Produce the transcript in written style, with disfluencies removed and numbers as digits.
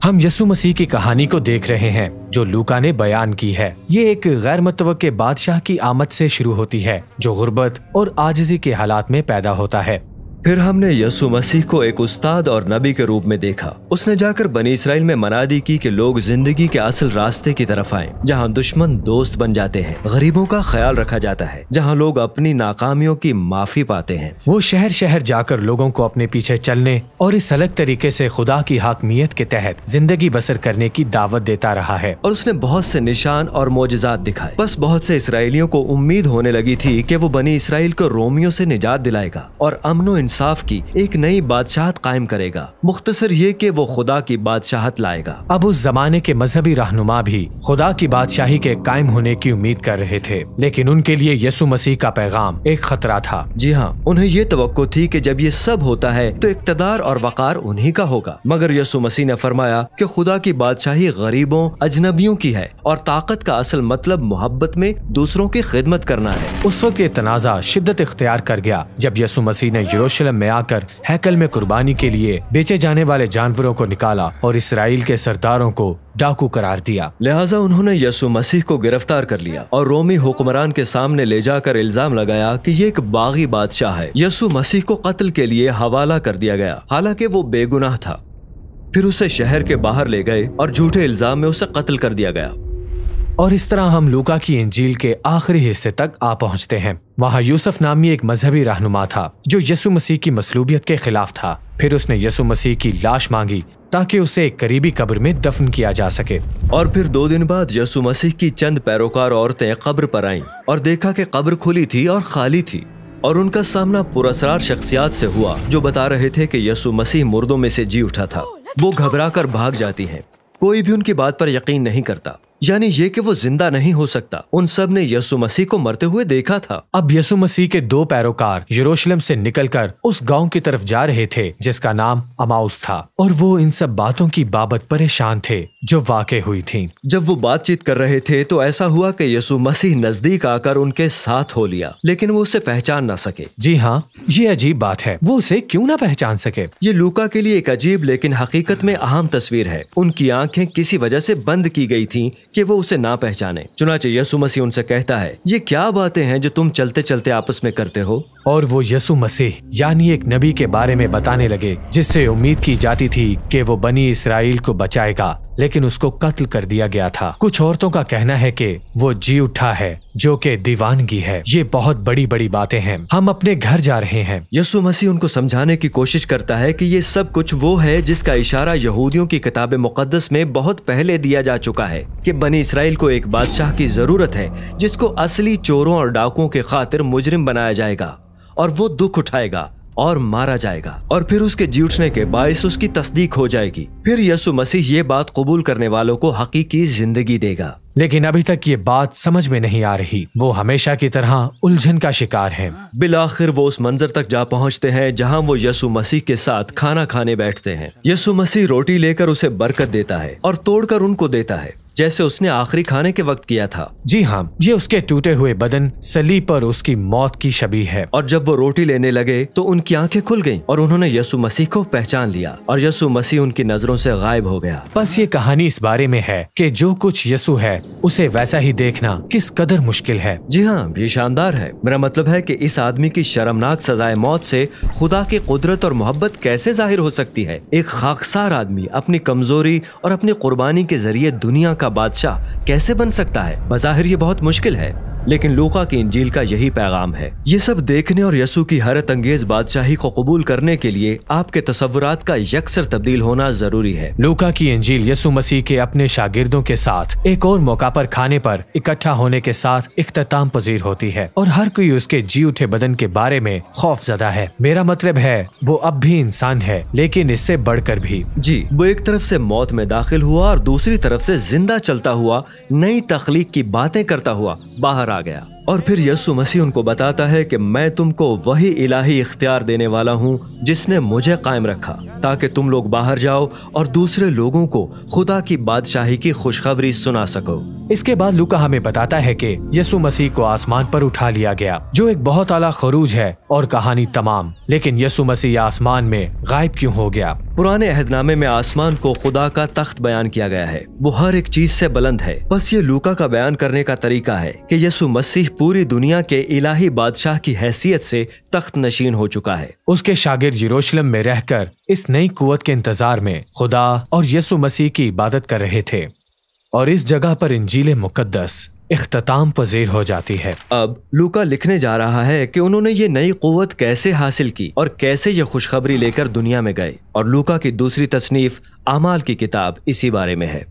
ہم یسوع مسیح کی کہانی کو دیکھ رہے ہیں جو لوکا نے بیان کی ہے۔ یہ ایک غیر متوقع بادشاہ کی آمد سے شروع ہوتی ہے جو غربت اور عاجزی کے حالات میں پیدا ہوتا ہے۔ پھر ہم نے یسوع مسیح کو ایک استاد اور نبی کے روپ میں دیکھا۔ اس نے جا کر بنی اسرائیل میں منادی کی کہ لوگ زندگی کے اصل راستے کی طرف آئیں، جہاں دشمن دوست بن جاتے ہیں، غریبوں کا خیال رکھا جاتا ہے، جہاں لوگ اپنی ناکامیوں کی معافی پاتے ہیں۔ وہ شہر شہر جا کر لوگوں کو اپنے پیچھے چلنے اور اس الگ طریقے سے خدا کی حاکمیت کے تحت زندگی بسر کرنے کی دعوت دیتا رہا ہے، اور اس نے بہت سے نشان اور معجزات دکھائے۔ بس بہت سے اسرائیلیوں کو امید ہونے لگی تھی کہ وہ بنی اسرائیل کو رومیوں سے نجات دلائے گا اور امن و انصاف کی ایک نئی بادشاہت قائم کرے گا۔ مختصر یہ کہ وہ خدا کی بادشاہت لائے گا۔ اب اس زمانے کے مذہبی رہنما بھی خدا کی بادشاہی کے قائم ہونے کی امید کر رہے تھے، لیکن ان کے لیے یسوع مسیح کا پیغام ایک خطرہ تھا۔ جی ہاں، انہیں یہ توقع تھی کہ جب یہ سب ہوتا ہے تو اقتدار اور وقار انہی کا ہوگا، مگر یسوع مسیح نے فرمایا کہ خدا کی بادشاہی غریبوں، اجنبیوں کی ہے اور طاقت کا اصل مطلب محبت میں دوسروں کی خدمت کرنا ہے۔ اس وقت یہ تنازع شدت اختیار کر گیا جب یسوع مسیح نے یروشلم میں آ کر ہیکل میں قربانی کے لیے بیچے جانے والے جانوروں کو نکالا اور اسرائیل کے سرداروں کو ڈاکو قرار دیا۔ لہٰذا انہوں نے یسوع مسیح کو گرفتار کر لیا اور رومی حکمران کے سامنے لے جا کر الزام لگایا کہ یہ ایک باغی بادشاہ ہے۔ یسوع مسیح کو قتل کے لیے حوالہ کر دیا گیا، حالانکہ وہ بے گناہ تھا۔ پھر اسے شہر کے باہر لے گئے اور جھوٹے الزام میں اسے قتل کر دیا گیا۔ اور اس طرح ہم لوکا کی انجیل کے آخری حصے تک آ پہنچتے ہیں۔ وہاں یوسف نامی ایک مذہبی رہنما تھا جو یسوع مسیح کی مصلوبیت کے خلاف تھا۔ پھر اس نے یسوع مسیح کی لاش مانگی تاکہ اسے ایک قریبی قبر میں دفن کیا جا سکے۔ اور پھر 2 دن بعد یسوع مسیح کی چند پیروکار عورتیں قبر پر آئیں اور دیکھا کہ قبر کھلی تھی اور خالی تھی، اور ان کا سامنا پراسرار شخصیات سے ہوا جو بتا رہے تھے کہ یسوع مسیح مردوں میں سے جی اٹھا تھا۔ وہ گھبرا کر بھاگ جاتی ہیں، کوئی بھی ان کی بات پر یقین نہیں کرتا، یعنی یہ کہ وہ زندہ نہیں ہو سکتا۔ ان سب نے یسوع مسیح کو مرتے ہوئے دیکھا تھا۔ اب یسوع مسیح کے 2 پیروکار یروشلم سے نکل کر اس گاؤں کی طرف جا رہے تھے جس کا نام اماؤس تھا، اور وہ ان سب باتوں کی بابت پریشان تھے جو واقع ہوئی تھیں۔ جب وہ بات چیت کر رہے تھے تو ایسا ہوا کہ یسوع مسیح نزدیک آ کر ان کے ساتھ ہو لیا، لیکن وہ اسے پہچان نہ سکے۔ جی ہاں، یہ عجیب بات ہے، وہ اسے کیوں نہ پہچان سکے؟ یہ لوکا کے لیے ایک عجیب لیکن حقیقت میں اہم تصویر ہے۔ ان کی آنکھیں کسی وجہ سے بند کی گئی تھیں کہ وہ اسے نہ پہچانے۔ چنانچہ یسوع مسیح ان سے کہتا ہے، یہ کیا باتیں ہیں جو تم چلتے چلتے آپس میں کرتے ہو؟ اور وہ یسوع مسیح یعنی ایک نبی کے بارے میں بتانے لگے جس سے امید کی جاتی تھی کہ وہ بنی اسرائیل کو بچائے گا، لیکن اس کو قتل کر دیا گیا تھا۔ کچھ عورتوں کا کہنا ہے کہ وہ جی اٹھا ہے جو کہ دیوانگی ہے۔ یہ بہت بڑی بڑی باتیں ہیں، ہم اپنے گھر جا رہے ہیں۔ یسوع مسیح ان کو سمجھانے کی کوشش کرتا ہے کہ یہ سب کچھ وہ ہے جس کا اشارہ یہودیوں کی کتاب مقدس میں بہت پہلے دیا جا چکا ہے کہ بنی اسرائیل کو ایک بادشاہ کی ضرورت ہے جس کو اصلی چوروں اور ڈاکوؤں کے خاطر مجرم بنایا جائے گا، اور وہ دکھ اٹھائے گا اور مارا جائے گا، اور پھر اس کے جی اٹھنے کے باعث اس کی تصدیق ہو جائے گی۔ پھر یسوع مسیح یہ بات قبول کرنے والوں کو حقیقی زندگی دے گا۔ لیکن ابھی تک یہ بات سمجھ میں نہیں آ رہی، وہ ہمیشہ کی طرح الجھن کا شکار ہے۔ بالآخر وہ اس منظر تک جا پہنچتے ہیں جہاں وہ یسوع مسیح کے ساتھ کھانا کھانے بیٹھتے ہیں۔ یسوع مسیح روٹی لے کر اسے برکت دیتا ہے اور توڑ کر ان کو دیتا ہے، جیسے اس نے آخری کھانے کے وقت کیا تھا۔ جی ہاں، یہ اس کے ٹوٹے ہوئے بدن صلیب پر اس کی موت کی شبیہ ہے۔ اور جب وہ روٹی لینے لگے تو ان کی آنکھیں کھل گئیں اور انہوں نے یسوع مسیح کو پہچان لیا، اور یسوع مسیح ان کی نظروں سے غائب ہو گیا۔ بس یہ کہانی اس بارے میں ہے کہ جو کچھ یسوع ہے اسے ویسا ہی دیکھنا کس قدر مشکل ہے۔ جی ہاں، یہ شاندار ہے۔ میرا مطلب ہے کہ اس آدمی کی شرمناک سزائے موت سے خدا کی قدرت اور محبت کیسے ظاہر ہو سکتی ہے؟ ایک خاکسار آدمی اپنی کمزوری اور اپنی قربانی کے ذریعے دنیا کا بادشاہ کیسے بن سکتا ہے؟ بظاہر یہ بہت مشکل ہے، لیکن لوکا کی انجیل کا یہی پیغام ہے۔ یہ سب دیکھنے اور یسوع کی حیرت انگیز بادشاہی کو قبول کرنے کے لیے آپ کے تصورات کا یکسر تبدیل ہونا ضروری ہے۔ لوکا کی انجیل یسوع مسیح کے اپنے شاگردوں کے ساتھ ایک اور موقع پر کھانے پر اکٹھا ہونے کے ساتھ اختتام پذیر ہوتی ہے، اور ہر کوئی اس کے جی اٹھے بدن کے بارے میں خوف زدہ ہے۔ میرا مطلب ہے وہ اب بھی انسان ہے، لیکن اس سے بڑھ کر بھی۔ جی، وہ ایک طرف سے موت میں داخل ہوا اور دوسری طرف سے زندہ چلتا ہوا نئی تخلیق کی باتیں کرتا ہوا باہر آ گیا۔ اور پھر یسوع مسیح ان کو بتاتا ہے کہ میں تم کو وہی الہی اختیار دینے والا ہوں جس نے مجھے قائم رکھا، تاکہ تم لوگ باہر جاؤ اور دوسرے لوگوں کو خدا کی بادشاہی کی خوشخبری سنا سکو۔ اس کے بعد لوکا ہمیں بتاتا ہے کہ یسوع مسیح کو آسمان پر اٹھا لیا گیا، جو ایک بہت اعلیٰ خروج ہے، اور کہانی تمام۔ لیکن یسوع مسیح آسمان میں غائب کیوں ہو گیا؟ پرانے عہد نامے میں آسمان کو خدا کا تخت بیان کیا گیا ہے، وہ ہر ایک چیز سے بلند ہے۔ بس یہ لوکا کا بیان کرنے کا طریقہ ہے کہ یسوع مسیح پوری دنیا کے الہی بادشاہ کی حیثیت سے تخت نشین ہو چکا ہے۔ اس کے شاگرد یروشلم میں رہ کر اس نئی قوت کے انتظار میں خدا اور یسوع مسیح کی عبادت کر رہے تھے، اور اس جگہ پر انجیل مقدس اختتام پذیر ہو جاتی ہے۔ اب لوکا لکھنے جا رہا ہے کہ انہوں نے یہ نئی قوت کیسے حاصل کی اور کیسے یہ خوشخبری لے کر دنیا میں گئے، اور لوکا کی دوسری تصنیف اعمال کی کتاب اسی بارے میں ہے۔